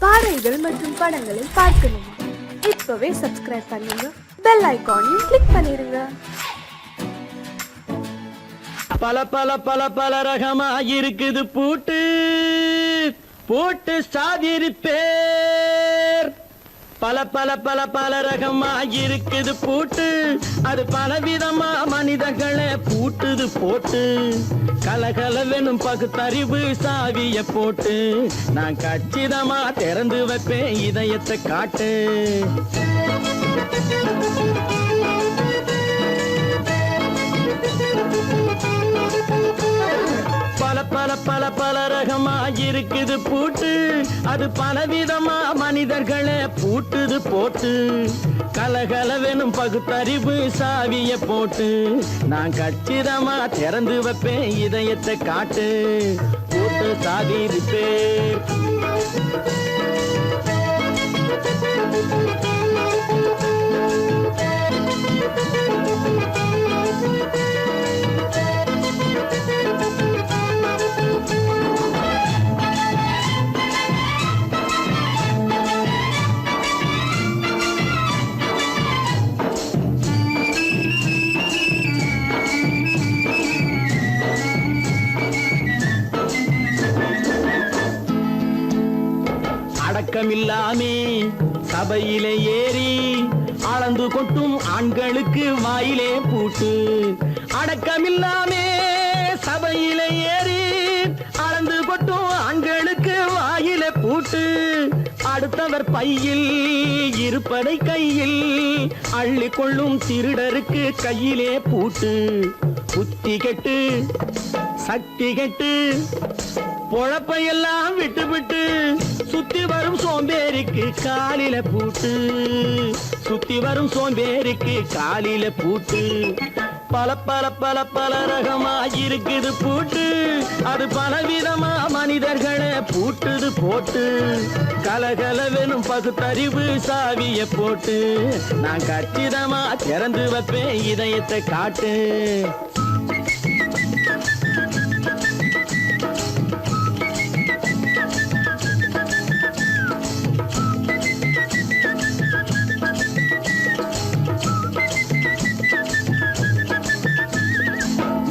பாடல்கள் மற்றும் படங்களை பார்க்கணுமா? இப்பவே சப்ஸ்கிரைப் பண்ணுங்க, பெல் ஐகானையும் கிளிக் பண்ணிருங்க. பல பல பல பல ரகமா இருக்குது பூட்டு பூட்டு சாதிரி பேர். பல பல பல பல ரகமா இருக்குது பூட்டு, அது பலவிதமா மனிதர்களை பூட்டுது போட்டு. கலகலவெனும் பகுத்தறிவு சாவிய போட்டு, நான் கச்சிதமா திறந்து வைப்பேன் இதயத்தை காட்டு. பல பல பல பல ரகமா இருக்குது பூட்டு, அது பலவிதமா மனிதர்களை பூட்டுது போட்டு. கலகலவெனும் பகுத்தறிவு சாவிய போட்டு, நான் கச்சிதமா திறந்து வைப்பேன் இதயத்தை காட்டு. போட்டு சாதிருப்பேன். அடக்கமில்லாமே சபையிலே ஏறி அளந்து கொட்டும் ஆண்களுக்கு வாயிலே பூட்டு. அடக்கமில்லாமே சபையிலே ஏறி அளந்து கொட்டும் ஆண்களுக்கு வாயிலே பூட்டு. அடுத்தவர் பையில் இருப்பதை கையில் அள்ளி கொள்ளும் திருடருக்கு கையிலே பூட்டு. புத்தி கெட்டு சக்தி கெட்டு பொழப்பையெல்லாம் விட்டு விட்டு சுத்தி வரும் சோம்பேறிக்கு காலில பூட்டு. சுத்தி வரும் சோம்பேறிக்கு காலில பூட்டு. பல பல பல பல ரகமா இருக்குது பூட்டு, அது பலவிதமா மனிதர்களை பூட்டுது போட்டு. கலகலவெனும் பகுத்தறிவு சாவிய போட்டு, நான் கச்சிதமா திறந்து வைப்பேன் இதயத்தை காட்டு.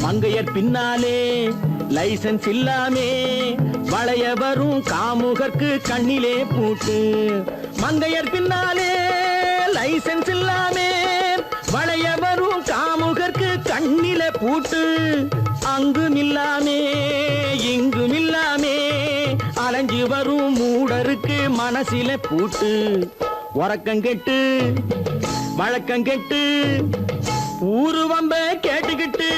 மங்கையர் பின்னாலே லைசன்ஸ் இல்லாமே வளைய வரும் காமுகர்க்கு கண்ணிலே பூட்டு. மங்கையர் பின்னாலே லைசன்ஸ் இல்லாமே வளைய வரும் காமுகர்க்கு கண்ணிலே பூட்டு. அங்கும் இல்லாமே இங்கும் இல்லாமே அலைஞ்சு வரும் மூடருக்கு மனசிலே பூட்டு. உறக்கங்கெட்டு வழக்கங்கெட்டு ஊருவம்ப கேட்டுக்கிட்டு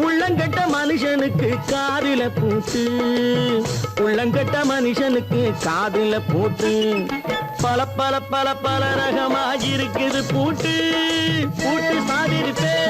உள்ளங்கட்ட மனுஷனுக்கு காதில பூட்டு. உள்ளங்கட்ட மனுஷனுக்கு காதில பூட்டு. பல பல பல பல ரகமா இருக்குது பூட்டு பூட்டு சாதிருப்பேன்.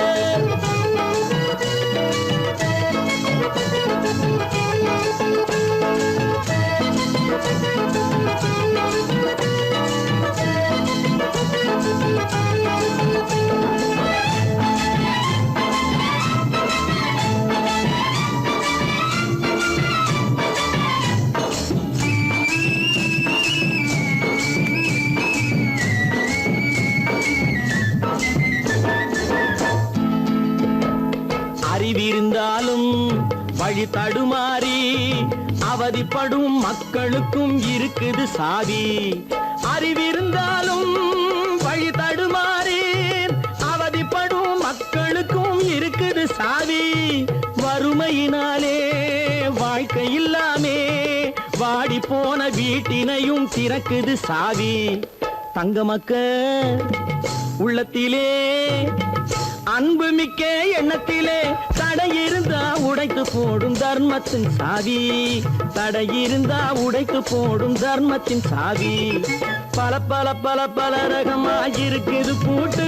அறிவிருந்தாலும் வழி தடுமாறி அவதிப்படும் மக்களுக்கும் இருக்குது சாவி. அறிவிருந்தாலும் வழி தடுமாறி அவதிப்படும் மக்களுக்கும் இருக்குது சாவி. வறுமையினாலே வாழ்க்கை இல்லாமே வாடி போன வீட்டினையும் திறக்குது சாவி. தங்க மக்க உள்ளத்திலே அன்பு மிக்க எண்ணத்திலே தடை இருந்தா உடைத்து போடும் தர்மத்தின் சாவி. தடை இருந்தா உடைத்து போடும் தர்மத்தின் சாவி. பல பல பல பல ரகமா இருக்குது பூட்டு,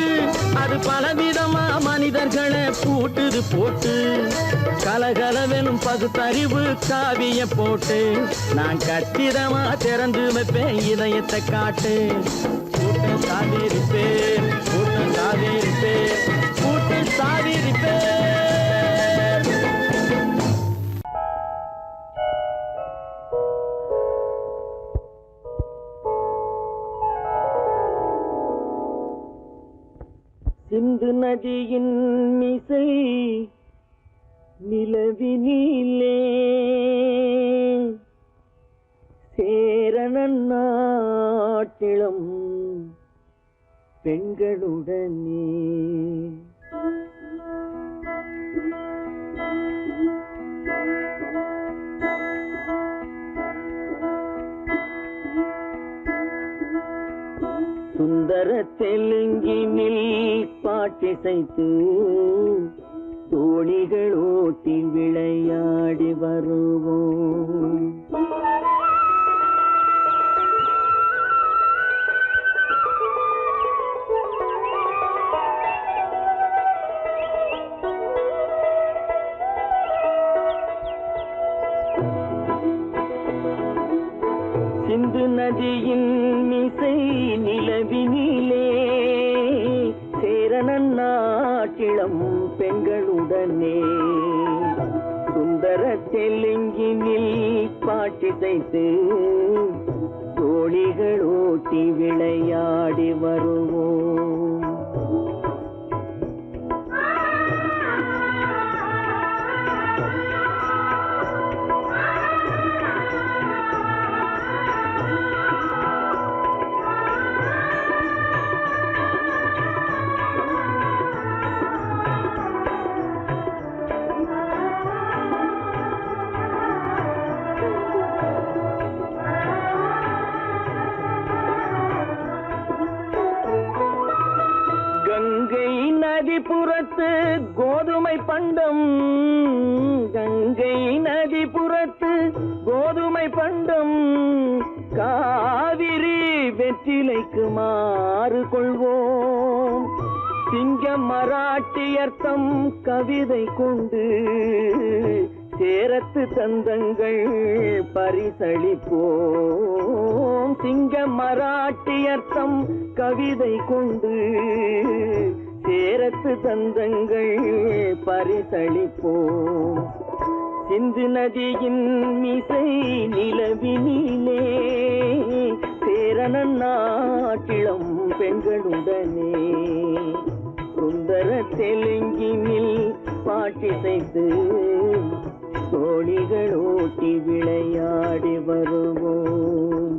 அது பலவிதமா மனிதர்களை பூட்டுது போட்டு. கலகலவெனும் பகுத்தறிவு சாவிய போட்டு, நான் கச்சிதமா திறந்து வைப்பேன் இதயத்தை காட்டு. பூட்டு சாதிருப்பேன் பூட்டு சாதிருப்பேன் பூட்டு சாதிருப்பேன். சிந்து நதியின் மிசை நிலவினிலே சேரணன் நாட்டிளம் பெண்களுடனே சுந்தர தெலுங்கினில் பாட்டிசைத்து தோணிகள் ஓட்டி விளையாடி வருவோம். சிந்து நதியின் மிசை நிலவினிலே சேரணன் நாட்டிளம் பெண்களுடனே சுந்தர தெலுங்கினில் பாட்டிசைத்து தோழிகள் ஓட்டி விளையாடி வருவோம். கங்கை நதிபுறத்து கோதுமை பண்டம், கங்கை நதிபுறத்து கோதுமை பண்டம், காவிரி வெற்றிலைக்கு மாறு கொள்வோம். சிங்கம் மராட்டியர்த்தம் கவிதை கொண்டு சேரத்து தந்தங்கள் பரிசளிப்போம். சிங்கம் மராட்டியர்த்தம் கவிதை கொண்டு சேரத்து தந்தங்கள் பரிசளிப்போம். சிந்து நதியின் மிசை நிலவினிலே சேரணன் நாட்டிளம் பெண்களுடனே சுந்தர தெலுங்கினில் பாட்டிசைத்து தோழிகள் ஓட்டி விளையாடி வருவோம்.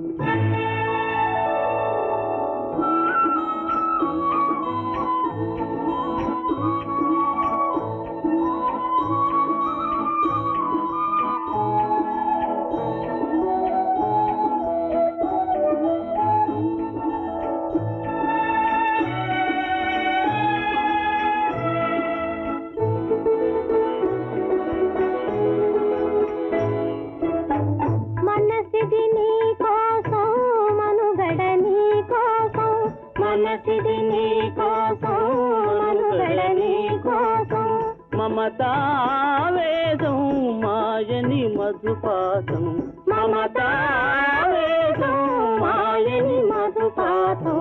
మమతావేదం మాయని మధుపాతం, మమతావేదం మాయని మధుపాతం,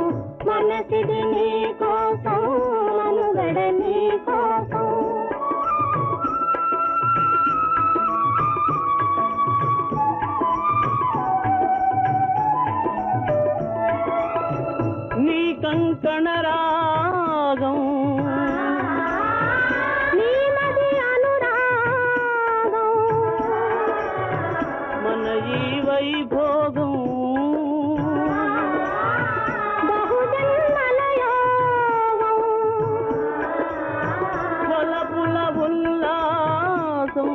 మనసిది నీ కోసం మనుగడ నీ కోసం. నీ కంకణ రాగం వైభోగం బహుజన్మలయోగం వలపుల ఉల్లాసం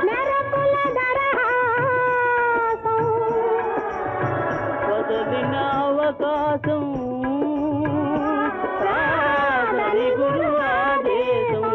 మెరపుల దరహాసం వదలిన అవకాశం సాగని గురు ఆదేశం.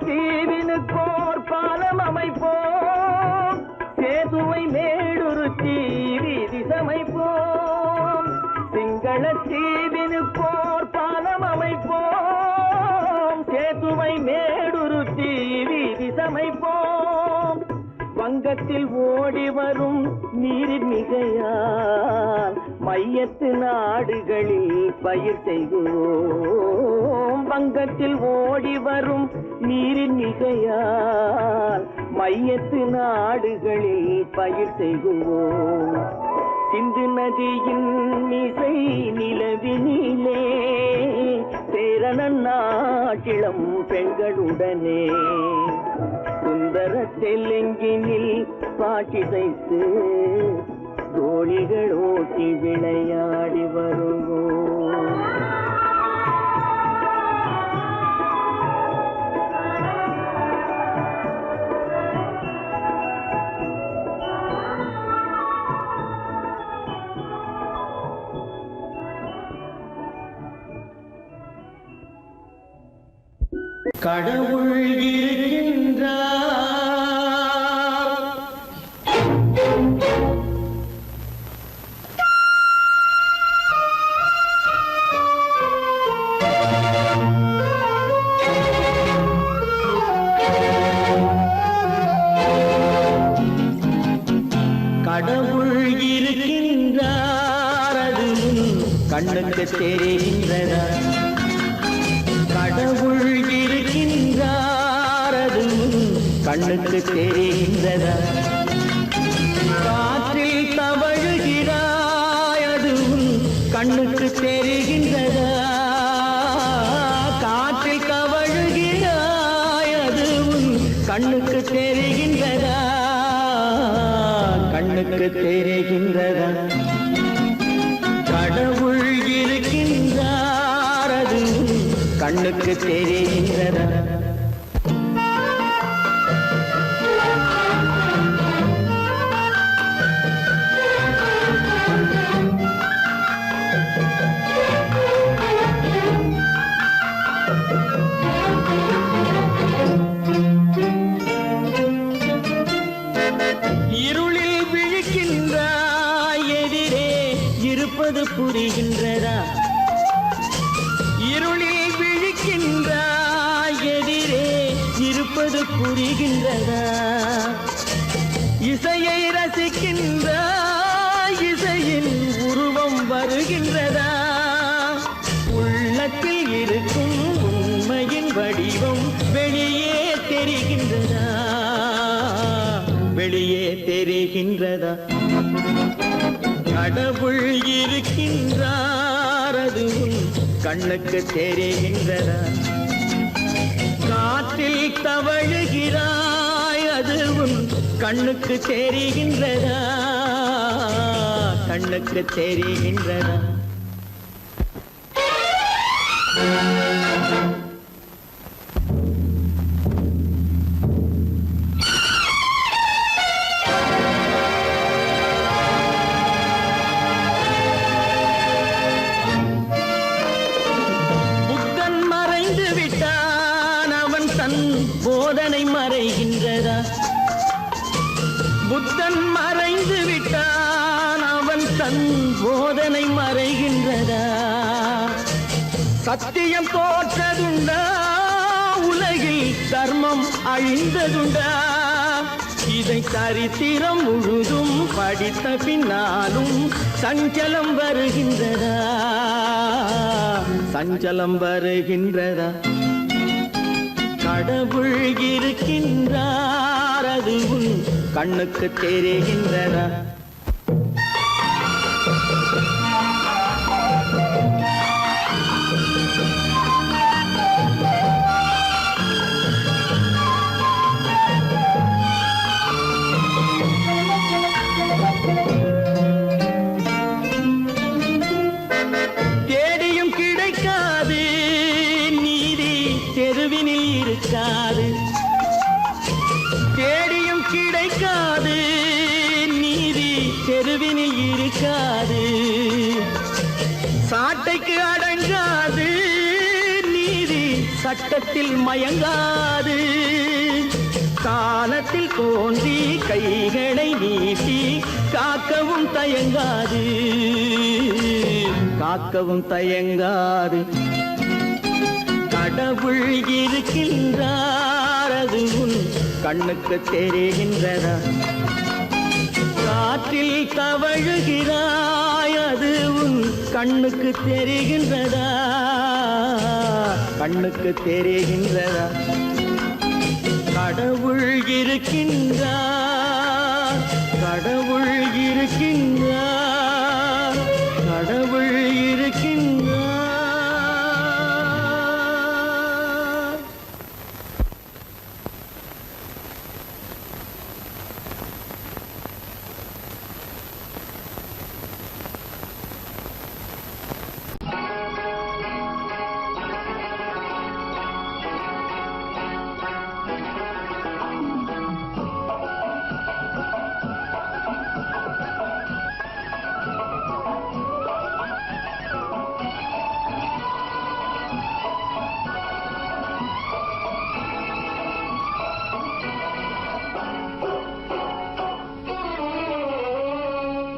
தீவினுக்கோர் பாலம் அமைப்போம், சேதுவை மேடுருத்தி வீதி சமைப்போம். வங்கத்தில் ஓடி வரும் நீரின் மிகையால் மையத்து நாடுகளில் பயிர் செய்கிறோம். வங்கத்தில் ஓடி வரும் நீரின் மிகையால் மையத்து நாடுகளில் பயிர் செய்கிறோம். சிந்து நதியின் இசை நிலவினிலே சேரணன் நாட்டிளம் பெண்களுடனே சுந்தர தெலுங்கினில் பாட்டிசைத்து தோழிகள் ஓட்டி விளையாடி வருவோம். கடவுள் இருக்கின்றார். கடவுள் இருக்கின்றார், அது கண்ணுக்கு தெரிகின்றதா? கடவுள் இருக்கின்றார், அது கண்ணுக்கு தெரிகின்றதா? காற்றில் தவழுகிறாய், அது கண்ணுக்கு தெரிகின்றதா? காற்றில் தவழுகிறாய், அது கண்ணுக்கு தெரிகின்றதா? கண்ணுக்கு தெரிகின்றதா? கடவுள் இருக்கின்றார், அது கண்ணுக்கு தெரிகின்றதா? இருளில் விழிக்கின்றாய், எதிரே இருப்பது புரிகின்றதா? இருளில் விழிக்கின்றாய், எதிரே இருப்பது புரிகின்றதா? இசையை ரசிக்கின்றாய், இசையின் உருவம் வருகின்றதா? உள்ளத்தில் இருக்கும் உண்மையின் வடிவம் வெளியே தெரிகின்றதா? வெளியே தெரிகின்றதா? கடவுள் இருக்கின்றார், அது கண்ணுக்கு தெரிகின்றதா? காற்றில் தவழுகிறாய், அது கண்ணுக்கு தெரிகின்றதா? கண்ணுக்கு தெரிகின்றதா? போதனை மறைகின்றதா? புத்தன் மறைந்து விட்டான், அவன் தன் போதனை மறைகின்றதா? சத்தியம் தோற்றதுண்டா? உலகில் தர்மம் அழிந்ததுண்டா? இதை சரித்திரம் முழுதும் படித்த பின்னாலும் சஞ்சலம் வருகின்றதா? சஞ்சலம் வருகின்றதா? கடவுள் இருக்கின்றார், அது கண்ணுக்கு தெரிகின்றதா? தேடியும் கிடைக்காது நீதி தெருவினில் இருக்காது. தேடியும் கிடைக்காது நீதி தெருவினில் இருக்காது. சாட்டைக்கு அடங்காது நீதி சட்டத்தில் மயங்காது. காலத்தில் தோன்றி கைகளை நீட்டி காக்கவும் தயங்காது. காக்கவும் தயங்காது. கடவுள் இருக்கின்றார் அது உன் கண்ணுக்கு தெரிகின்றதா? காற்றில் தவழுகிறாய் அது உன் கண்ணுக்கு தெரிகின்றதா? கண்ணுக்கு தெரிகின்றதா? கடவுள் இருக்கின்றார், கடவுள் இருக்கின்றார், கடவுள் இருக்கின்றார்.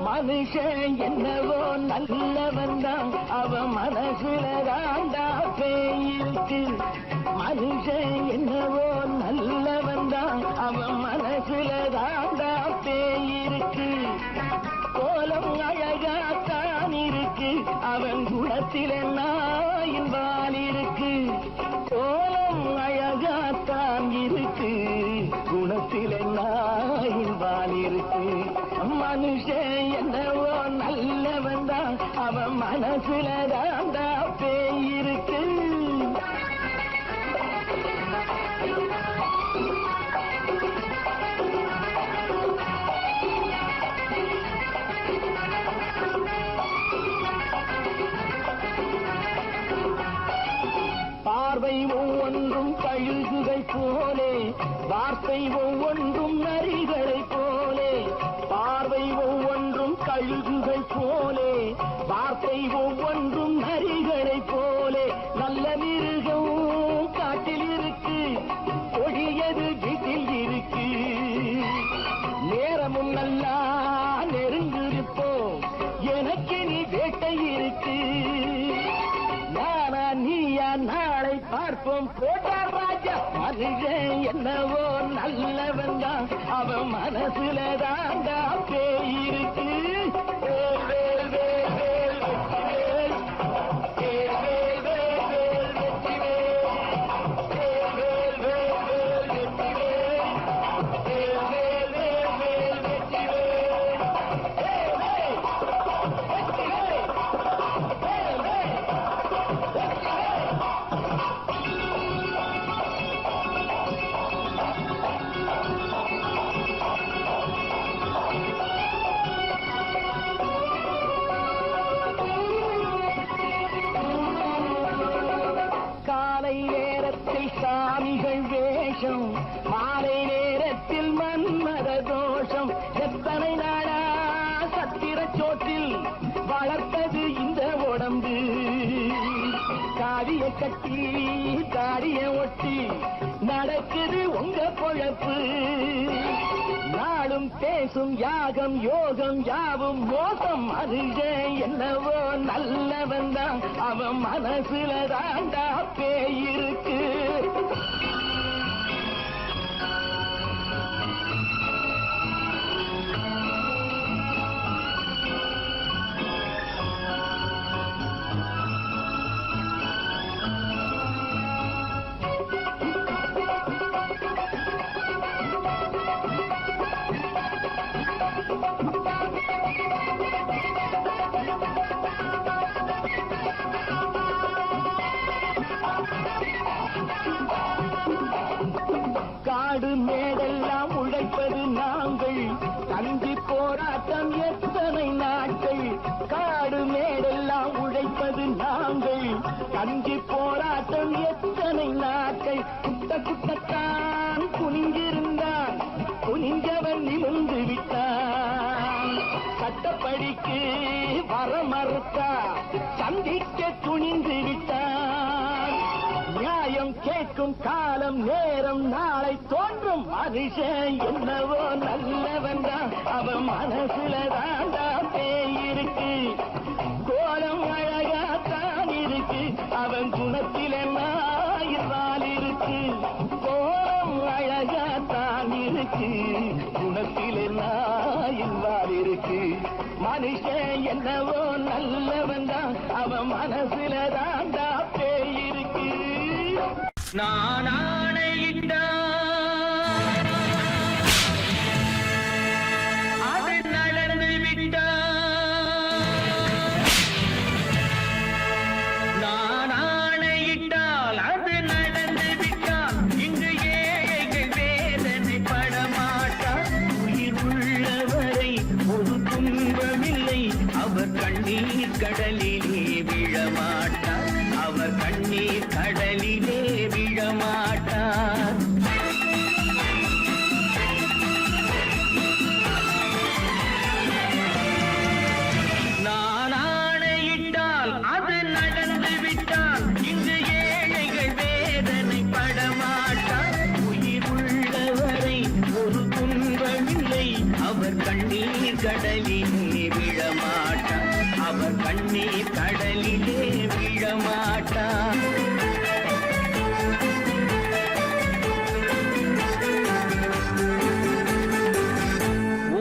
மனுஷன் என்னவோ நல்லவன் தான், அவன் மனசுல தாண்டா பேயிருக்கு. மனுஷன் என்னவோ நல்லவன் தான், அவன் மனசுல தாண்டா பேயிருக்கு. கோலம் அழகாத்தான் இருக்கு, அவன் குணத்தில நாயின் வால் இருக்கு. கோலம் அழகாத்தான் இருக்கு, குணத்தில நாயின் வால் இருக்கு. மனுஷன் என்னவோ நல்லவன் தான், அவன் மனசுல தாண்டா பேயிருக்கு. பார்வை ஒவ்வொன்றும் கழுகுகை போலே, வார்த்தை ஒவ்வொன்றும் நரிகளை போலே. பார்வை ஒவ்வொன்றும் கழுகுகை போலே, வார்த்தை ஒவ்வொன்றும் நரிகளை போலே. நல்ல மிருகம் காட்டில் இருக்கு, கொடியது வீட்டில் இருக்கு. நேரமும் நல்லா நெருங்கிருப்போம், எனக்கு நீ வேட்டை இருக்கு. நானா நீயா நாளை பார்ப்போம், போட்டார் ராஜா. மனுஷன் என்னவோ நல்லவன் தான், அவன் மனசுல தாண்டா பேயிருக்கு. சாமிகள் வேஷம், மாலை நேரத்தில் மன்மத தோஷம். எத்தனை நாளா சத்திர சோட்டில் வளர்த்தது இந்த உடம்பு. காவிய கட்டி தாடிய ஒட்டி நடக்குது உங்க பொழப்பு. நாளும் பேசும் யாகம் யோகம் யாவும் மோசம். மனுஷன் என்னவோ நல்லவன் தான், அவன் மனசுல தாண்டா பேயிருக்கு. காடு மேடெல்லாம் உழைப்பது நாங்கள், கஞ்சி போராட்டம் எத்தனை நாட்கள். காடு மேடெல்லாம் உழைப்பது நாங்கள், கஞ்சி போராட்டம் எத்தனை நாட்கள். குட்ட குட்டத்தான் குனிஞ்சிருந்தான், குனிஞ்சவன் நிமிர்ந்து விட்டான். சட்டப்படிக்கு வர மறுத்தா, சந்திக்க துணிந்து விட்டான். நியாயம் கேட்கும் காலம் நேரம் நாளை தோன்றும். மனுஷன் என்னவோ நல்லவன் தான், அவன் மனசுல தாண்டா பேயிருக்கு. கோலம் அழகாத்தான் இருக்கு, அவன் குணத்தில நாய் இருக்கு, குணத்திலே நாயின் வால் இருக்கு. மனுஷன் என்னவோ நல்லவன் தான், அவன் மனசுல தாண்டா பேய் இருக்கு. நான் ஆணையிட்டா அது நடந்து விட்டா, நான் ஆணையிட்டால் அது நடந்து விட்டால், இங்கு ஏழைகள் வேதனை படமாட்டார். உயிர் உள்ளவரை ஒரு துன்பமில்லை, அவர் கண்ணீர் கடலிலே விழமாட்டார், அவர் கண்ணீர் கடலிலே விழமாட்டார். நான் ஆணையிட்டால் அது நடந்து விட்டால், இங்கு ஏழைகள் வேதனை படமாட்டார். உயிர் உள்ளவரை ஒரு துன்பமில்லை, அவர் கண்ணீர் கடலிலே விழமாட்டார், அவர் கண்ணீர் கடலிலே விழமாட்டார்.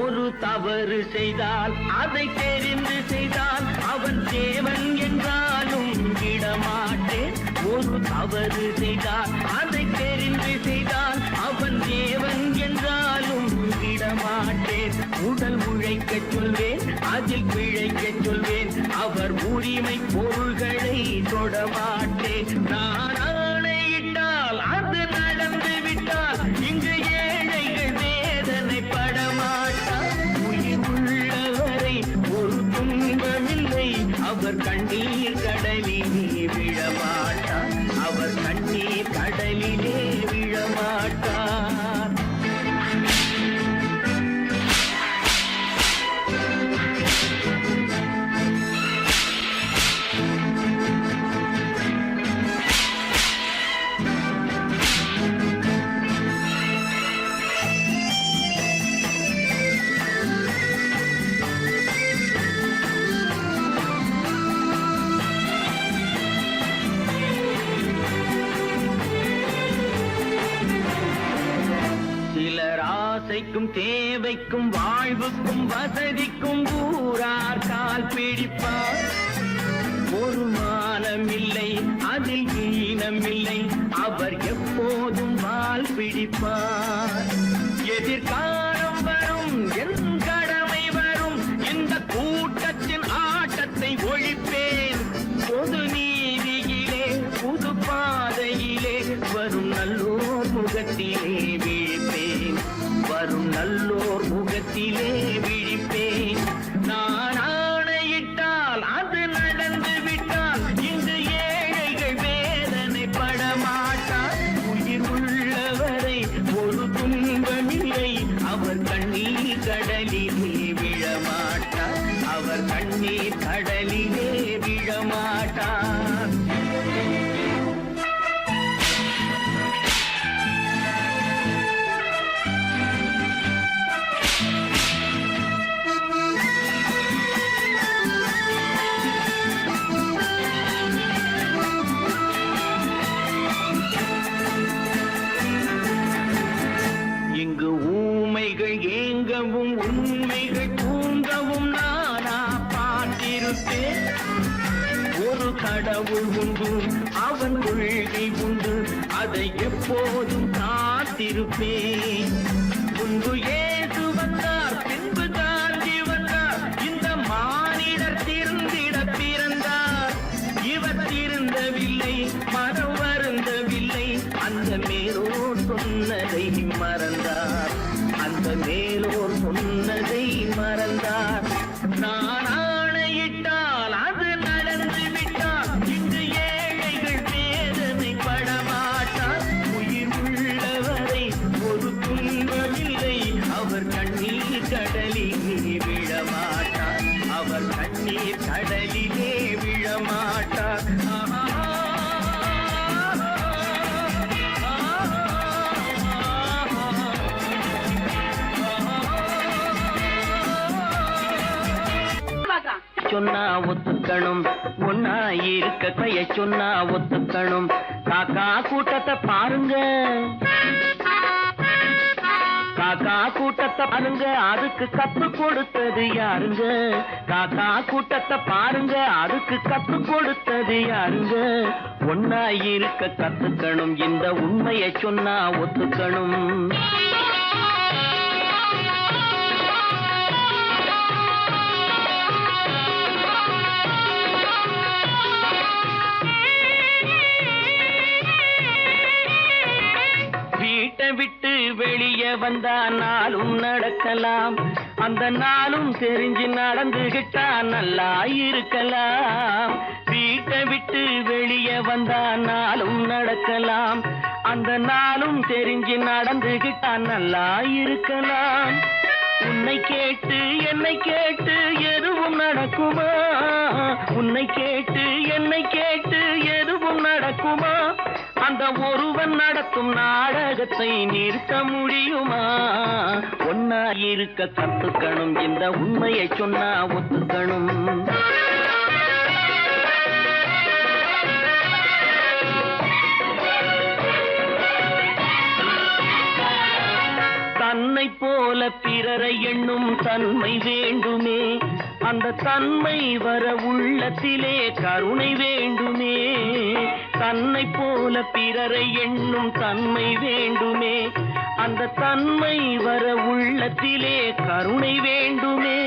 ஒரு தவறு செய்தால் அதை தெரிந்து செய்தால், அவன் தேவன் என்றாலும் விடமாட்டேன். ஒரு தவறு செய்தால் அதை தெரிந்து செய்தால், அவன் தேவன் என்றாலும் விடமாட்டேன். உடல் உழைக்கச் சொல்வேன், அதில் பிழைக்கச் சொல்வேன், அவர் உரிமை பொருள்களை தொடமாட்டேன். நான் ஆணையிட்டால் அது நடந்து விட்டால், இங்கு ஏழைகள் வேதனை படமாட்டார். உயிர் உள்ளவரை ஒரு துன்பமில்லை, அவர் கண்ணீர் கடலிலே விழமாட்டார், அவர் கண்ணீர் கடலிலே விழமாட்டார். சிலர் ஆசைக்கும் தேவைக்கும் வாழ்வுக்கும் வசதிக்கும் ஊரார் கால் பிடிப்பார். ஒரு மானமில்லை, அதில் ஈனமில்லை, அவர் எப்போதும் வால் பிடிப்பார். எதிர்காலம் வரும், என் கடமை வரும், இந்த கூட்டத்தின் ஆட்டத்தை ஒழிப்பேன். பொது நீதியிலே புது பாதையிலே வரும் நல்லோர் முகத்திலே விழிப்பேன், வரும் நல்லோர் முகத்திலே விழிப்பேன். நான் ஆணையிட்டால் அது நடந்து விட்டால், இங்கு ஏழைகள் வேதனை படமாட்டார். உயிர் உள்ளவரை ஒரு துன்பமில்லை, அவர் கண்ணீர் கடலிலே விழமாட்டார், அவர் கண்ணீர் கடலிலே விழமாட்டார். இங்கு ஊமைகள் ஏங்கவும் உண்மைகள் தூங்கவும் நானா பார்த்திருப்பேன். ஒரு கடவுள் உண்டு, அவன் கொள்கை உண்டு, அதை எப்போதும் காத்திருப்பேன். முன்பு ஏசு வந்தார், பின்பு காந்தி வந்தார், இந்த மானிடர் திருந்திட பிறந்தார். இவர் திருந்தவில்லை, மனம் வருந்தவில்லை, அந்த மேலோர் சொன்னதை மறந்தார், அந்த மேலோர் சொன்னதை மறந்தார். நான் ஆணையிட்டால் அது நடந்து விட்டால், இங்கு ஏழைகள் வேதனை படமாட்டார். உயிர் உள்ளவரை ஒரு துன்பமில்லை, அவர் கண்ணீர் கடலிலே விழமாட்டார், அவர் கண்ணீர் கடலிலே விழமாட்டார். சொன்னா ஒத்துக்கணும், ஒன்னா இருக்க கைய சொன்னா கூட்டத்தை பாருங்க, அதுக்கு கத்து கொடுத்தது யாருங்க? காக்கா கூட்டத்தை பாருங்க, அதுக்கு கத்து கொடுத்தது யாருங்க? ஒன்னா இருக்க கத்துக்கணும், இந்த உண்மையை சொன்னா ஒத்துக்கணும். வீட்டை விட்டு வெளியே வந்தா நாளும் நடக்கலாம், அந்த நாளும் தெரிஞ்சு நடந்துகிட்டா நல்லா இருக்கலாம். வீட்டை விட்டு வெளியே வந்தா நாளும் நடக்கலாம், அந்த நாளும் தெரிஞ்சு நடந்துகிட்டா நல்லா இருக்கலாம். உன்னை கேட்டு என்னை கேட்டு எதுவும் நடக்குமா? உன்னை கேட்டு என்னை கேட்டு எதுவும் நடக்குமா? அந்த ஒருவன் நடத்தும் நாடகத்தை நிறுத்த முடியுமா? ஒன்னா இருக்க கத்துக்கணும், இந்த உண்மையை சொன்னா ஒத்துக்கணும். தன்னை போல பிறரை எண்ணும் தன்மை வேண்டுமே, அந்த தன்மை வர உள்ளத்திலே கருணை வேண்டுமே. தன்னை போல பிறரை எண்ணும் தன்மை வேண்டுமே, அந்த தன்மை வர உள்ளத்திலே கருணை வேண்டுமே.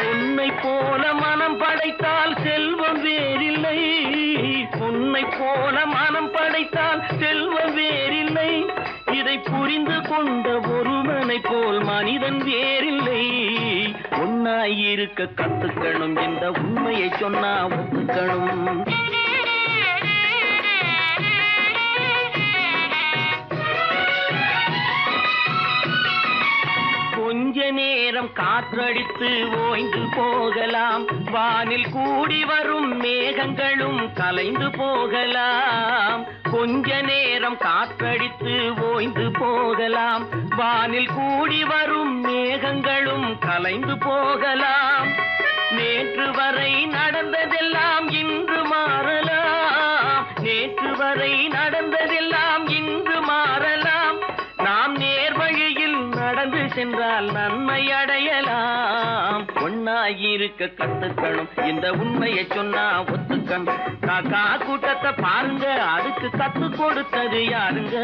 பொன்னை போல மனம் படைத்தால் செல்வம் வேறில்லை, பொன்னை போல மனம் படைத்தால் செல்வம் வேறில்லை. இதை புரிந்து கொண்ட ஒருவனை போல் மனிதன் வேறில்லை. ஒன்னாயிருக்க கத்துக்கணும், இந்த உண்மையை சொன்னா ஒத்துக்கணும். கொஞ்ச நேரம் காற்றடித்து ஓய்ந்து போகலாம், வானில் கூடி வரும் மேகங்களும் கலைந்து போகலாம். கொஞ்ச நேரம் காற்றடித்து ஓய்ந்து போகலாம், வானில் கூடி வரும் மேகங்களும் கலைந்து போகலாம். நேற்று வரை நடந்ததெல்லாம் இன்று மாறலாம், நேற்று வரை நடந்ததெல்லாம் இன்று மாறலாம். நாம் நேர்வழியில் நடந்து சென்றால் நன்மை அடையலாம். ஒன்னாயிருக்க கத்துக்கணும், இந்த உண்மையை சொன்னா ஒத்துக்கணும். காக்கா கூட்டத்தை பாருங்க, அதுக்கு கத்து கொடுத்தது யாருங்க?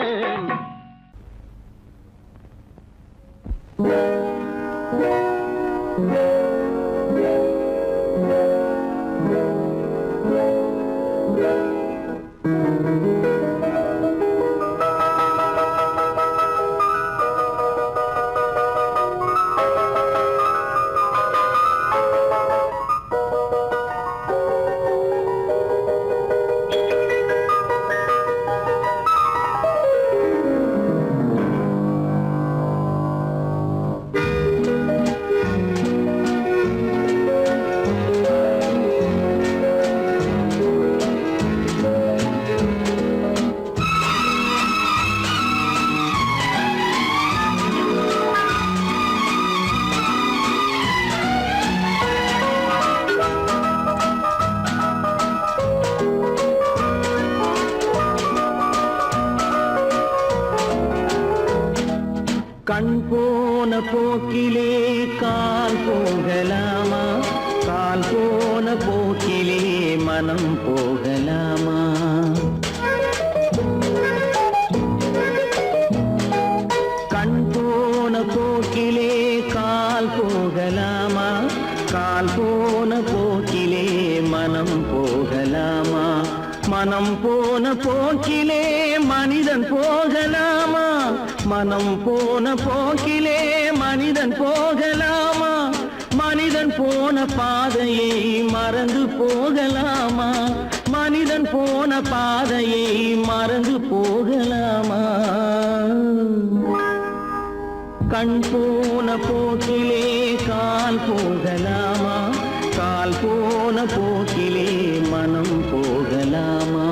கண் போன போக்கிலே கால் போகலாமா? கால் போன போக்கிலே மனம் போகலாமா? கண் போன போக்கிலே கால் போகலாமா? கால் போன போக்கிலே மனம் போகலாமா? மனம் போன போக்கிலே மனிதன் போகலாமா? மனம் போன போக்கிலே மனிதன் போகலாமா? மனிதன் போன பாதையை மறந்து போகலாமா? மனிதன் போன பாதையை மறந்து போகலாமா? கண் போன போக்கிலே கால் போகலாமா? கால் போன போக்கிலே மனம் போகலாமா?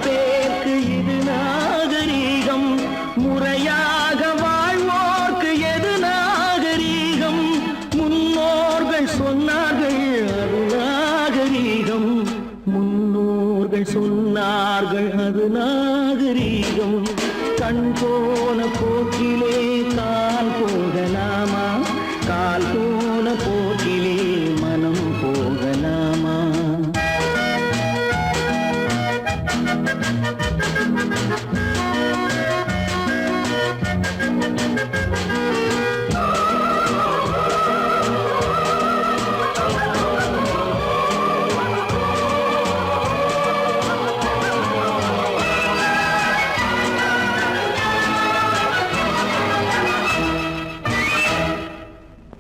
பேருக்கு இது நாகரீகம், முறையாக வாழ்வோர்க்கு எது நாகரீகம்? முன்னோர்கள் சொன்னார்கள் அது நாகரீகம், முன்னோர்கள் சொன்னார்கள் அது நாகரீகம். கண் போன போக்கிலே கால் போகலாமா, கால் போன போக்கிலே மனம் போகலாமா?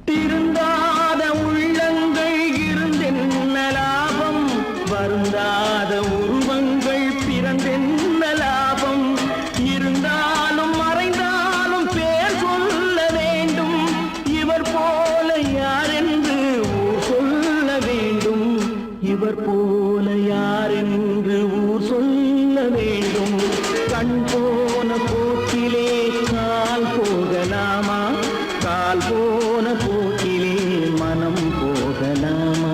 திருந்தாத உள்ளங்கள் இருந்தென்ன லாபம், வருந்தாத உருவங்கள் பிறந்தென்ன லாபம்? இருந்தாலும் மறைந்தாலும் பேர் சொல்ல வேண்டும், இவர் போல யாரென்று ஊர் சொல்ல வேண்டும், இவர் போல யாரென்று ஊர் சொல்ல வேண்டும். கண் போன போக்கிலே கால் போகலாமா, கால் போன போக்கிலே மனம் போகலாமா?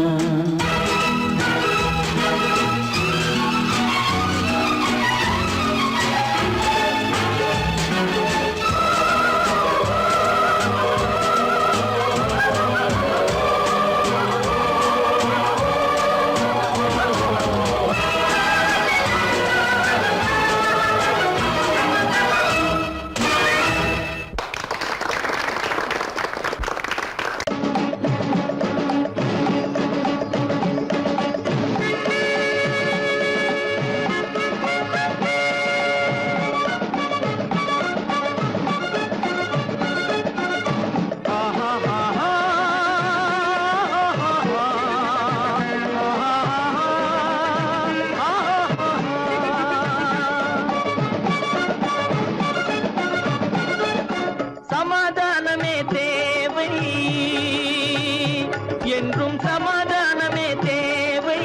சமாதானமே தேவை என்றும் சமாதானமே தேவை,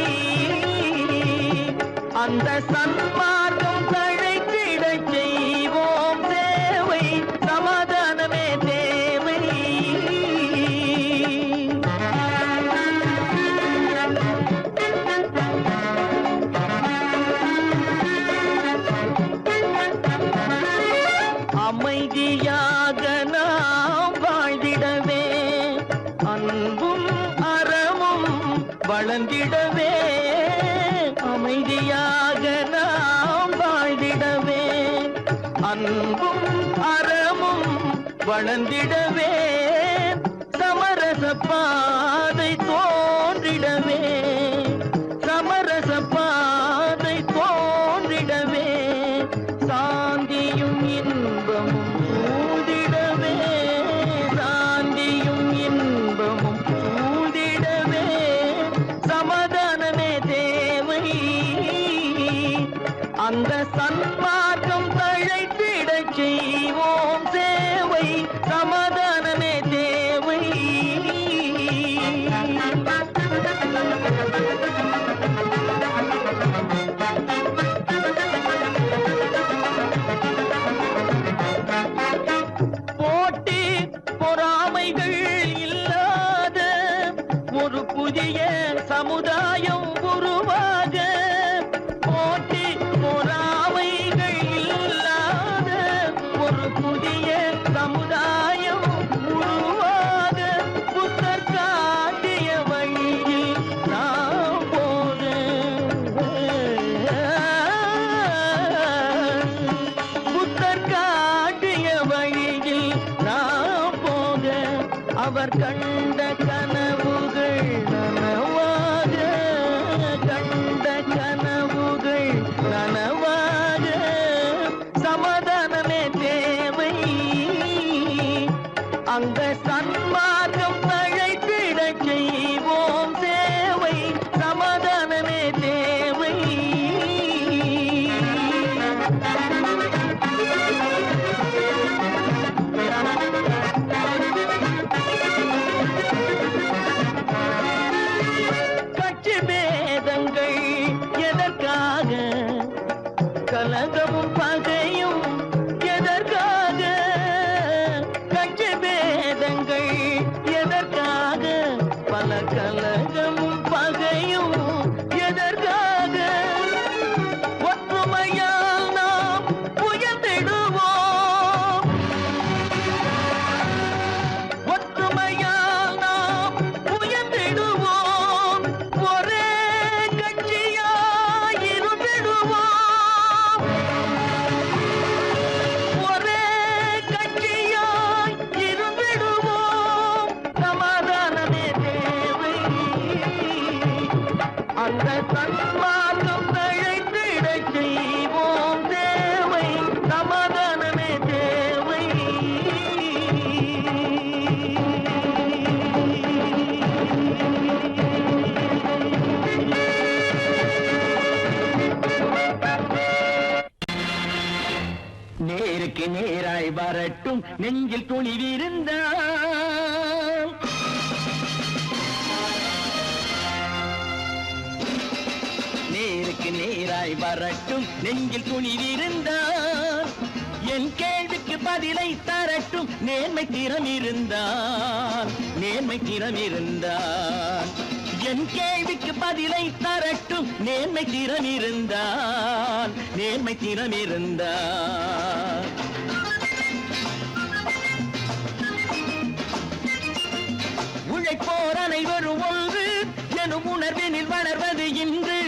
அந்த சன்மார்க்கம் தழைத்திடச் செய்வோம் தேவை, சமாதானமே தேவை. அமைதியாக நாம் வாழ்ந்திடவே, அன்பும் அறமும் வளர்ந்திடவே, அமைதியாக நாம் வாழ்ந்திடவே, அன்பும் அறமும் வளர்ந்திடவே, சமரச பாதை தோன்றிடவே, சமரச பாதை தோன்றிடவே, சாந்தியும் இன்பமும் சூழ்ந்திடவே, சாந்தியும் இன்பமும் சூழ்ந்திடவே, சமாதானமே தேவை, அந்த சன்மார்க்கம் தழைத்திடச் செய்வோம் சேவை, சமாதானமே தேவை. போட்டி பொறாமைகள் இல்லாத ஒரு புதிய சமுதாயம் உருவாக, போட்டி பொறாமைகள் இல்லாத ஒரு புதிய சமுதாயம் உருவாக, புத்தர் காட்டிய வழியில் நாம் போக, புத்தர் காட்டிய வழியில் நாம் போக, அவர் கண்ட கனவுகள் நனவாக, கண்ட கனவுகள் நனவாக, சமாதானமே தேவை, அந்த சன்மார்க்கம் தழைத்திடச் செய்வோம் சேவை, சமாதானமே தேவை. நேருக்கு நேராய் வரட்டும் நெஞ்சில் துணிவிருந்தால் நேருக்கு நேராய் வரட்டும் நெஞ்சில் துணிவிருந்தால் என் கேள்விக்கு பதிலை தரட்டும் நேர்மை திறம் இருந்தால் என் கேள்விக்கு பதிலை தரட்டும் நேர்மை திறம் இருந்தால் உழைப்போர் அனைவரும் ஒன்று எனும் உணர்வினில் வளர்வது இன்று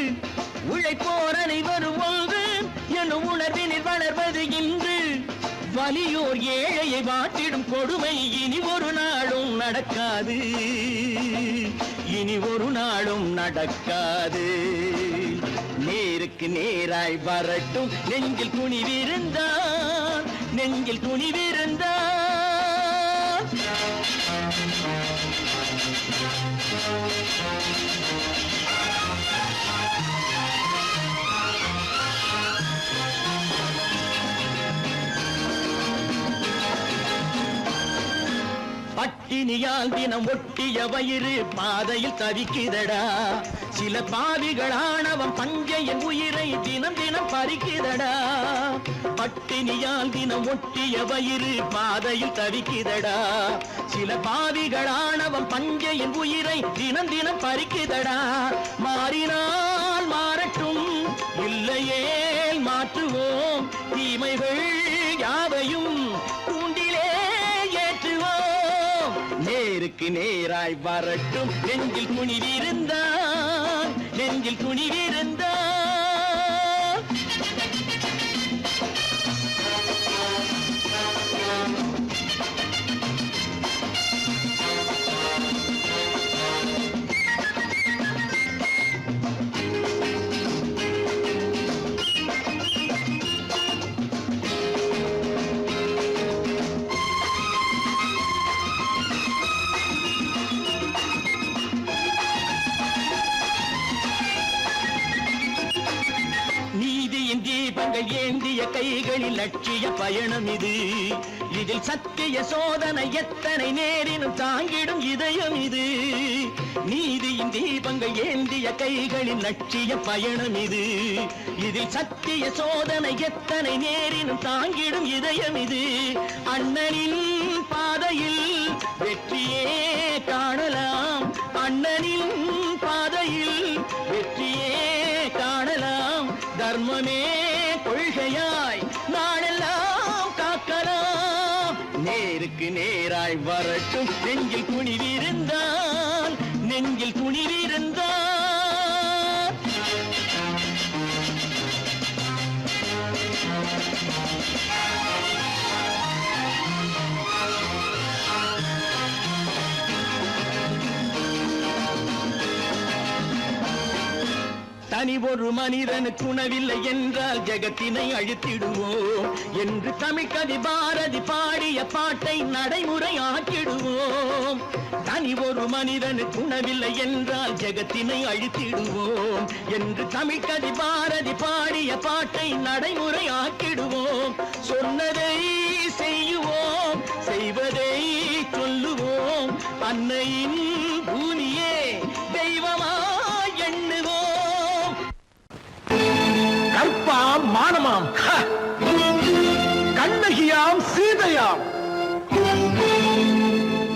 உழைப்போர் அனைவரும் ஒன்று எனும் உணர்வினில் வளர்வது இன்று வலியோர் ஏழையை வாட்டிடும் கொடுமை இனி ஒரு நாளும் நடக்காது நேருக்கு நேராய் வரட்டும் நெஞ்சில் துணிவிருந்தால் பட்டினியால் தினம் ஒட்டிய வயிறு பாதையில் தவிக்குதடா சில பாவிகளானவன் பஞ்சையின் உயிரை தினம் தினம் பறிக்குதடா பட்டினியால் தினம் ஒட்டிய வயிறு பாதையில் தவிக்குதடா சில பாவிகளானவன் பஞ்சையின் உயிரை தினம் தினம் பறிக்குதடா மாறினால் மாறட்டும் இல்லையே மாற்றுவோம் தீமைகள் யாவையும் நேருக்கு நேராய் வரட்டும் நெஞ்சில் துணிவிருந்தால் தீபங்கள் ஏந்திய கைகளில் லட்சிய பயணம் இது இதில் சத்திய சோதனை எத்தனை நேரினும் தாங்கிடும் இதயம் இது நீதியின் தீபங்கள் ஏந்திய கைகளில் லட்சிய பயணம் இது இதில் சத்திய சோதனை எத்தனை நேரினும் தாங்கிடும் இதயம் இது அண்ணனின் பாதையில் வெற்றியே காணலாம் அண்ணனின் பாதையில் வெற்றியே காணலாம் தர்மமே கொள்கையாய் நாடெல்லாம் காக்கலாம் நேருக்கு நேராய் வரட்டும் நெஞ்சில் துணிவிருந்தால் தனி ஒரு மனிதனுக்கு உணவில்லை என்றால் ஜெகத்தினை அழித்திடுவோம் என்று தமிழ் கவி பாரதி பாடிய பாட்டை நடைமுறை ஆக்கிடுவோம் தனி ஒரு மனிதனுக்கு உணவில்லை என்றால் ஜெகத்தினை அழித்திடுவோம் என்று தமிழ் கவி பாரதி பாடிய பாட்டை நடைமுறை ஆக்கிடுவோம் சொன்னதை செய்யுவோம் செய்வதை சொல்லுவோம் அன்னையின் பூமியே தெய்வமா எண்ணுவோம் கற்பாம் மானமாம் கண்ணகியாம் சீதையாம்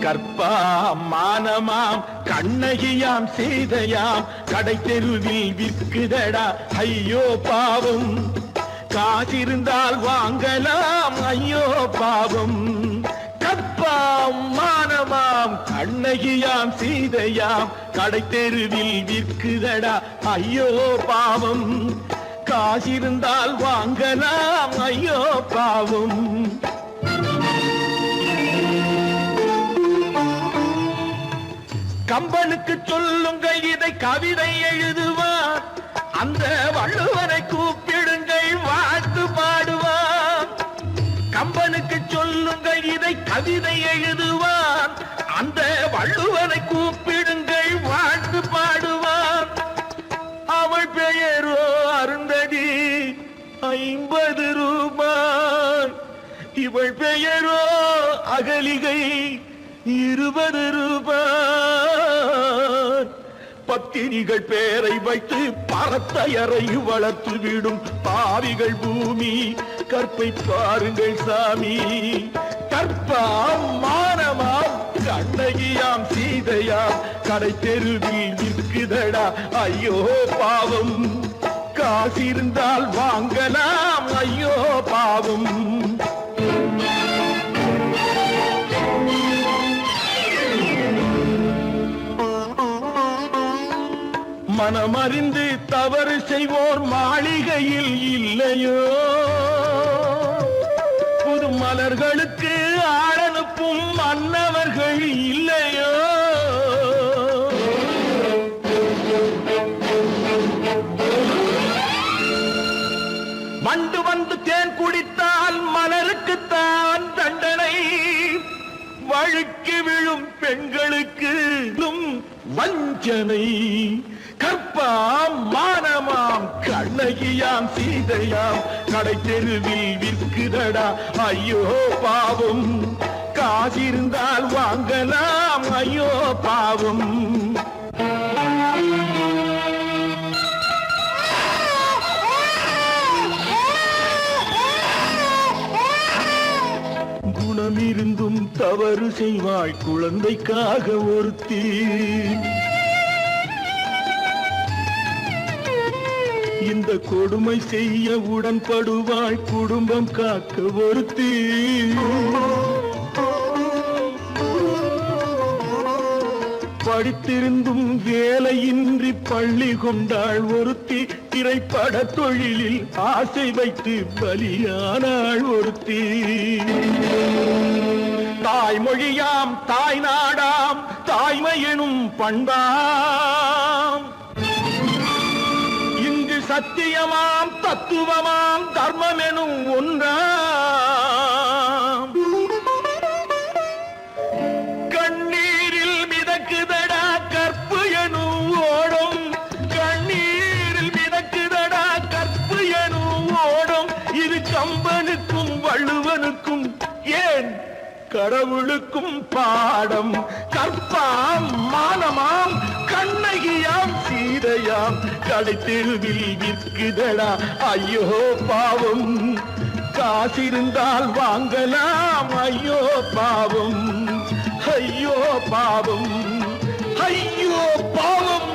கற்பாம் மானமாம் கண்ணகியாம் சீதையாம் கடை தெருவில் விற்குதடா ஐயோ பாவம் காசிருந்தால் வாங்கலாம் ஐயோ பாவம் கற்பாம் மானமாம் கண்ணகியாம் சீதையாம் கடை தெருவில் விற்குதடா ஐயோ பாவம் காசிருந்தால் வாங்கலாம் ஐயோ பாவம் கம்பனுக்கு சொல்லுங்கள் இதை கவிதை எழுதுவார் அந்த வள்ளுவரை கூப்பிடுங்கள் வாழ்த்து பாடுவார் கம்பனுக்கு சொல்லுங்கள் இதை கவிதை எழுதுவார் அந்த வள்ளுவரை கூப்பிடுங்கள் வாழ்த்து பாடுவார் அவள் பெயரோ அருந்ததி 50 ரூபாய். இவள் பெயரோ அகலிகை 20 ரூபாய். பத்தினிகள் பேரை வைத்து பரத்தையறை வளர்த்து விடும் பாவிகள் பூமி. கற்பை பாருங்கள் சாமி. கற்பாம் மானமாம் கண்ணகியாம் சீதையாம் கடை தெருவில் நிற்குதடா ஐயோ பாவம். காசிருந்தால் வாங்கலாம் ஐயோ பாவம். மனமறிந்து தவறு செய்வோர் மாளிகையில் இல்லையோ. புது மலர்களுக்கு ஆளனுப்பும் மன்னவர்கள் இல்லையோ. வண்டு வந்து தேன் குடித்தால் மலருக்குத்தான் தண்டனை. வழுக்கி விழும் பெண்களுக்கு வஞ்சனை. கற்பாம் மானமாம் கண்ணகியாம் சீதையாம் கடை தெருவில் விற்குதடா ஐயோ பாவம். காசிருந்தால் வாங்கலாம் ஐயோ பாவம். குணமிருந்தும் தவறு செய்வாய் குழந்தைக்காக ஒருத்தி. இந்த கொடுமை செய்ய உடன்படுவாய் குடும்பம் காக்க ஒருத்தி. படித்திருந்தும் வேலையின்றி பள்ளி கொண்டாள் ஒருத்தி. திரைப்பட தொழிலில் ஆசை வைத்து பலியானாள் ஒருத்தி. தாய்மொழியாம் தாய் நாடாம் தாய்மையெனும் பண்பாம். இங்கு சத்தியமாம் தத்துவமாம் தர்மமெனும் ஒன்றாம். கண்ணீரில் மிதக்குதடா கற்பு எனும் ஓடும். கண்ணீரில் மிதக்குதடா கற்பு எனும் ஓடும். இது கம்பனுக்கும் வள்ளுவனுக்கும் ஏன் கடவுளுக்கும் பாடம். கற்பாம் மானமாம் கண்ணகியாம் சீதையாம் கடை தெருவில் விற்குதடா ஐயோ பாவம். காசிருந்தால் வாங்கலாம் ஐயோ பாவம். ஐயோ பாவம். ஐயோ பாவம்.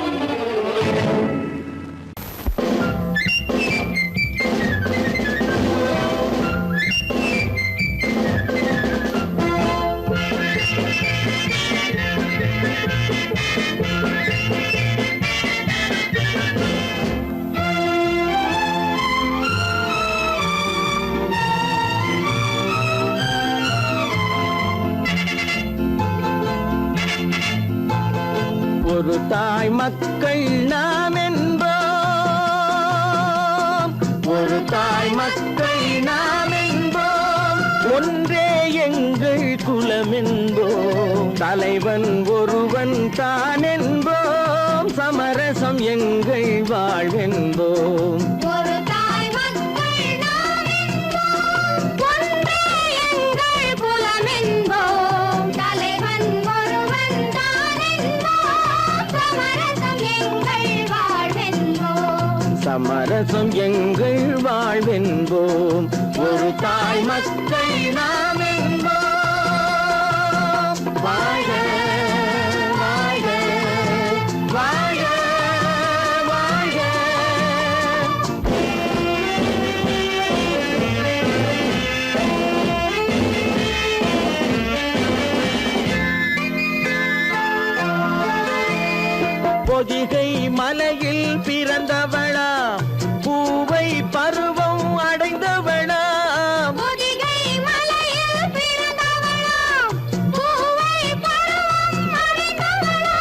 ஒரு தாய் மக்கள் நாம் என்போம். ஒரு தாய் மக்கள் நாம் என்போம். ஒன்றே எங்கள் குலம் என்போம். தலைவன் ஒருவன் தான் என்போம். சமரசம் எங்கள் வாழ்வென்போம். சமரசம் எங்கள் வாழ்வென்போம். ஒரு தாய் மக்கள் நாம் என்போம். வாழ்க வாழ்க வாழ்க வாழ்க. பொதிகை மலையில் பிறந்தவளா பூவை பருவம் அடைந்தவளா. பொதிகை மலையில் பிறந்தவளா பூவை பருவம் அடைந்தவளா.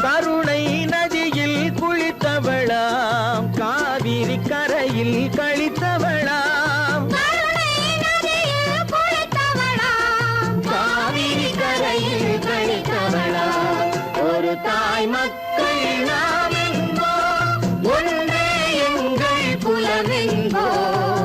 கருணை நதியில் குளித்தவளாம் காவிரி கரையில் கழித்தவளாம். கருணை நதியில் குளித்தவளாம் காவிரி கரையில் கழித்தவளாம். ஒரு தாய் மக்கள் நாம் என்போம். ஒன்றே எங்கள் குலம் என்போம்.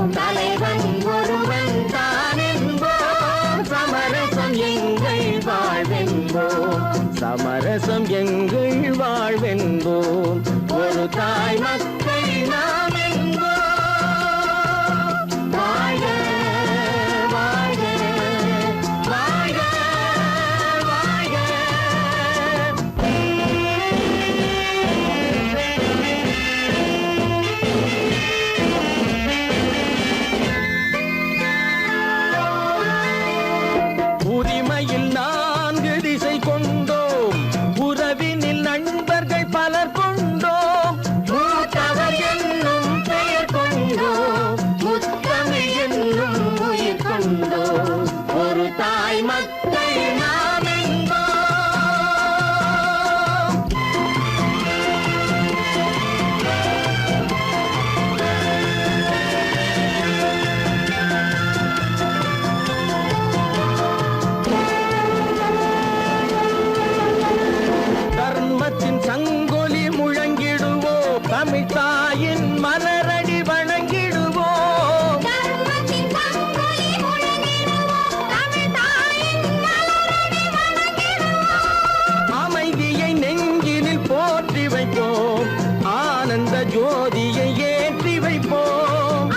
ஜோதியை ஏற்றி வைப்போம்,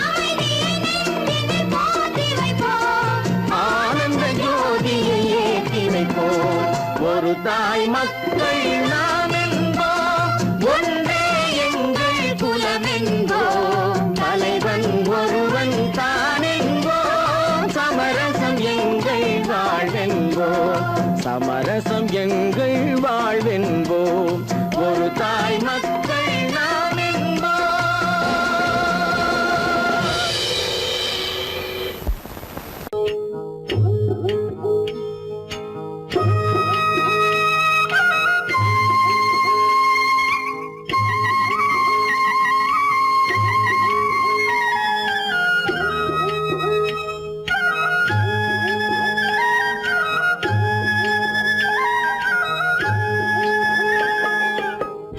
ஆனந்த ஜோதியை ஏற்றி வைப்போம். ஒரு தாய் மக்கள் நாம் என்போம், ஒன்றே எங்கள் குலம் என்போம். தலைவன் ஒருவன் தான் என்போம், சமரசம் எங்கள் வாழ்வென்போம், சமரசம் எங்கள் வாழ்வென்போம். ஒரு தாய் மக்கள் நாம் என்போம்.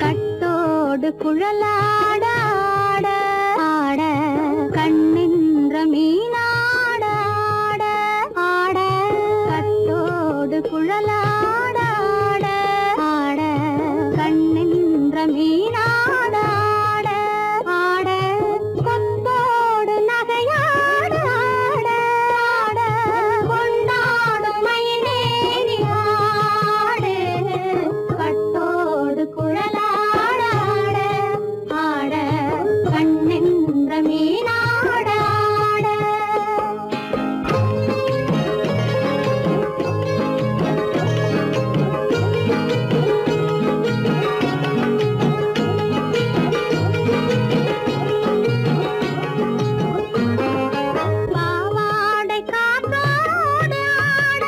கட்டோடு குழலாட ஆட ஆட கண்ணின்ற மீனாட ஆட ஆட கட்டோடு குழலாட ஆட ஆட கண்ணின்ற மீனாட ஆட ஆட கொத்தோடு நகையாட ஆட ஆட கொண்டாடும் மயிலேறி ஆடு கட்டோடு குழலாட ஆட ஆட கண்ணின்ற மீனாட ஆட பாவாடை காத்தோடு ஆட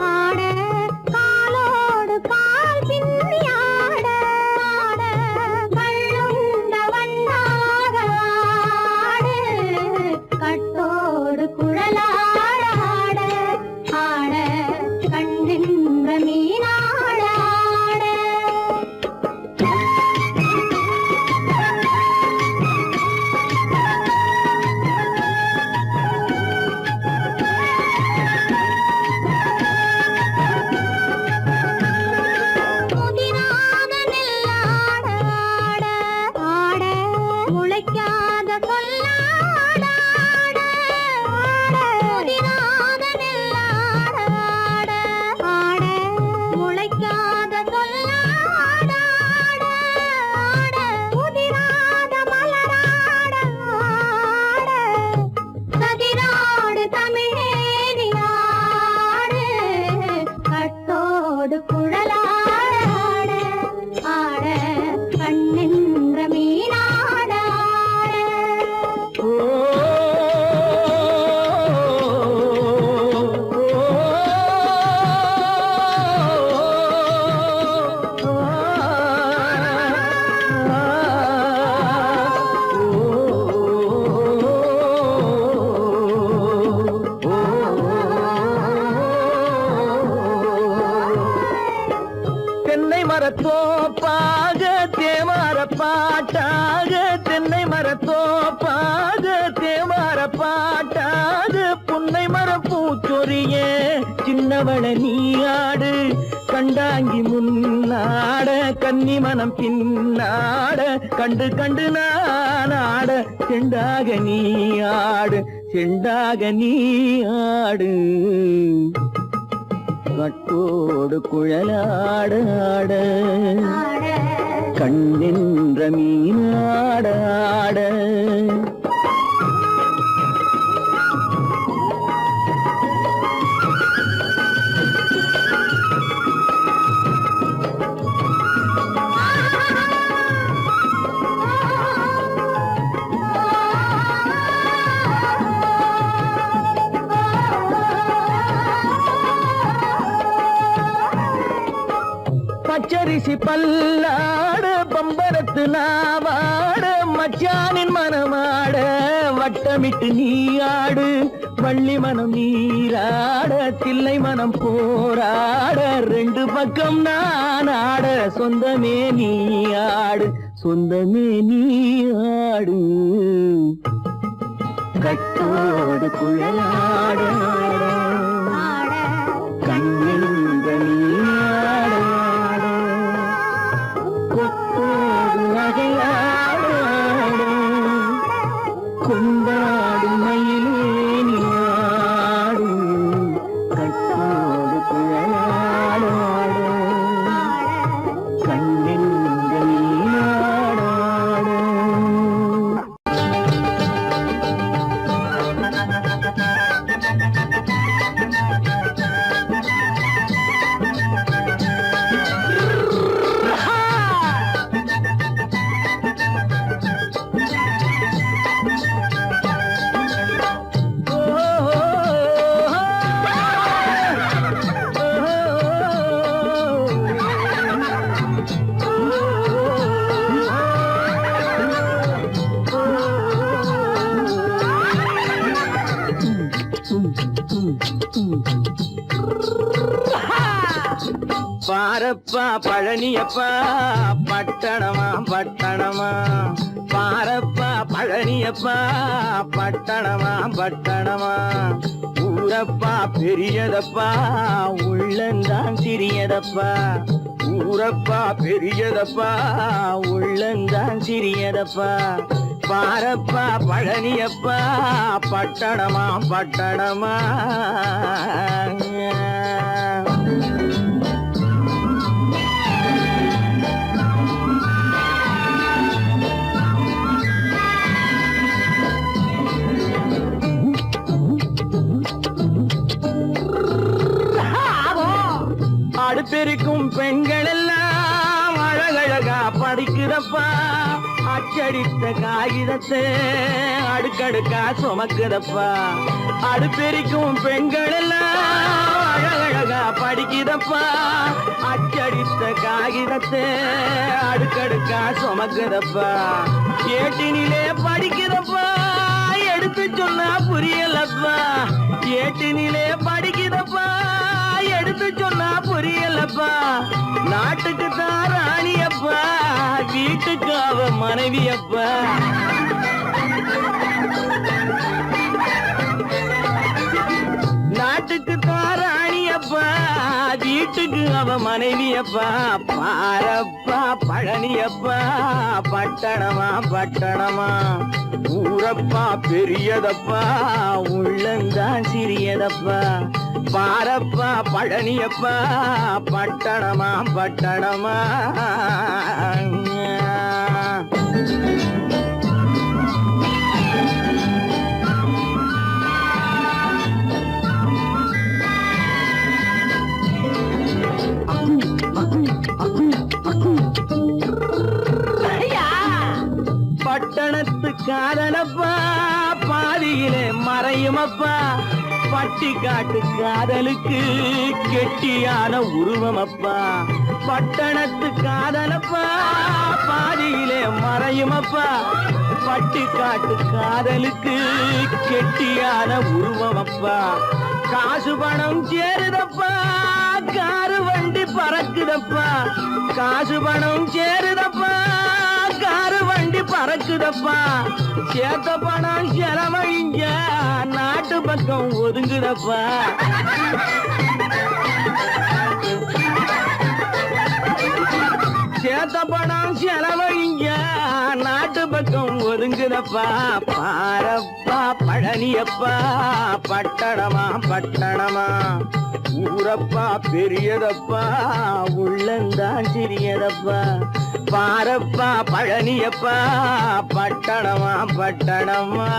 ஆட காலோடு கால் பின்னி ஆட ஆட கள்ளுண்ட வண்ணாக ஆடு கட்டோடு குழலாட ஆட ஆட கண்ணின்ற மீனாட ஆட முதிராத நெல்லாட ஆட ஆட முளைக்காத கொல்லாட ஆட ஆட முதிராத நெல்லாட ஆட ஆட முளைக்காத கொல்லாட ஆட ஆட முதிராத மலராட ஆட கதிராடு தமிழேறி ஆடு கட்டோடு குழலாட ஆட ஆட கண்ணின்ற மீனாட ஆட ஓ, தென்னை மரத்தோப்பாக தேமார பாட்டாக, தென்னை மரத்தோப்பாக தேமார பாட்டாக, புன்னை மரம் பூச்சொரிய சின்னவள நீயாடு, கண்டாங்கி முன்னாட கன்னி மனம் பின்னாட, கண்டு கண்டு நானாட, செண்டாக நீயாடு, செண்டாக நீயாடு. கட்டோடு குழலாட ஆட ஆட கண்ணின்ற மீனாட ஆட. பச்சரிசி பல்லாட பம்பரத்து நாவாட, மச்சானின் மனமாட வட்டமிட்டு நீயாடு, வள்ளி மனம் நீராட தில்லை மனம் போராட, ரெண்டு பக்கம் நான் ஆட, சொந்தமே நீயாடு, சொந்தமே நீயாடு. கட்டோடு குழலாட ஆட கண்ணின்ற நீயாட கொத்தோடு நகையாட கொண்டாடும் மயிலே நீயாடு கட்டோடு குழலாடு கண்ணென்ற நீனாடாடு பாரப்பா பழனியப்பா பட்டணமா பட்டணமா பாரப்பா பழனியப்பா பட்டணமா பட்டணமா ஊரப்பா பெரியதப்பா உள்ளந்தான் சிறியதப்பா ஊரப்பா பெரியதப்பா உள்ளந்தான் சிறியதப்பா பாரப்பா பழனியப்பா பட்டணமா பட்டணமா அடுப்பெருக்கும் பெண்கள் எல்லாம் அழகழகா படிக்குதப்பா அச்சடித்த காகிதத்தை அடுக்கடுக்கா சுமக்குதப்பா அடுப்பெருக்கும் பெண்கள் எல்லாம் அழகழகா படிக்குதப்பா அச்சடித்த காகிதத்தை அடுக்கடுக்கா சுமக்குதப்பா ஏட்டினிலே படிக்குதப்பா எடுத்து சொன்னா புரியலப்பா ஏட்டினிலே படிக்குதப்பா எடுத்து சொன்னா புரியலப்பா நாட்டுக்கு தான் ராணியப்பா வீட்டுக்கு அவ மனைவியப்பா நாட்டுக்கு தான் ராணியப்பா வீட்டுக்கு அவ மனைவியப்பா பாரப்பா பழனியப்பா பட்டணமா பட்டணமா ஊரப்பா பெரியதப்பா உள்ளந்தான் சிறியதப்பா பாரப்பா பழனியப்பா பட்டணமா பட்டணமா பட்டணத்து காதலப்பா பாதியிலே மறையுமப்பா பட்டி காட்டு காதலுக்கு கெட்டியான உருவமப்பா பட்டணத்து காதலப்பா பாதியிலே மறையுமப்பா பட்டி காட்டு காதலுக்கு கெட்டியான உருவமப்பா காசு பணம் சேருதப்பா காரு வண்டி பறக்குதப்பா காசு பணம் சேருதப்பா காரு வண்டி பறக்குதப்பா சேத்த பணம் செலவழிங்க நாட்டு பக்கம் ஒதுங்குதப்பா சேத்த பணம் செலவழிங்க நாட்டு பக்கம் ஒதுங்குதப்பா பாரப்பா பழனியப்பா பட்டணமா பட்டணமா ஊரப்பா பெரியதப்பா உள்ளந்தான் சிறியதப்பா பாரப்பா பழனியப்பா பட்டணமா பட்டணமா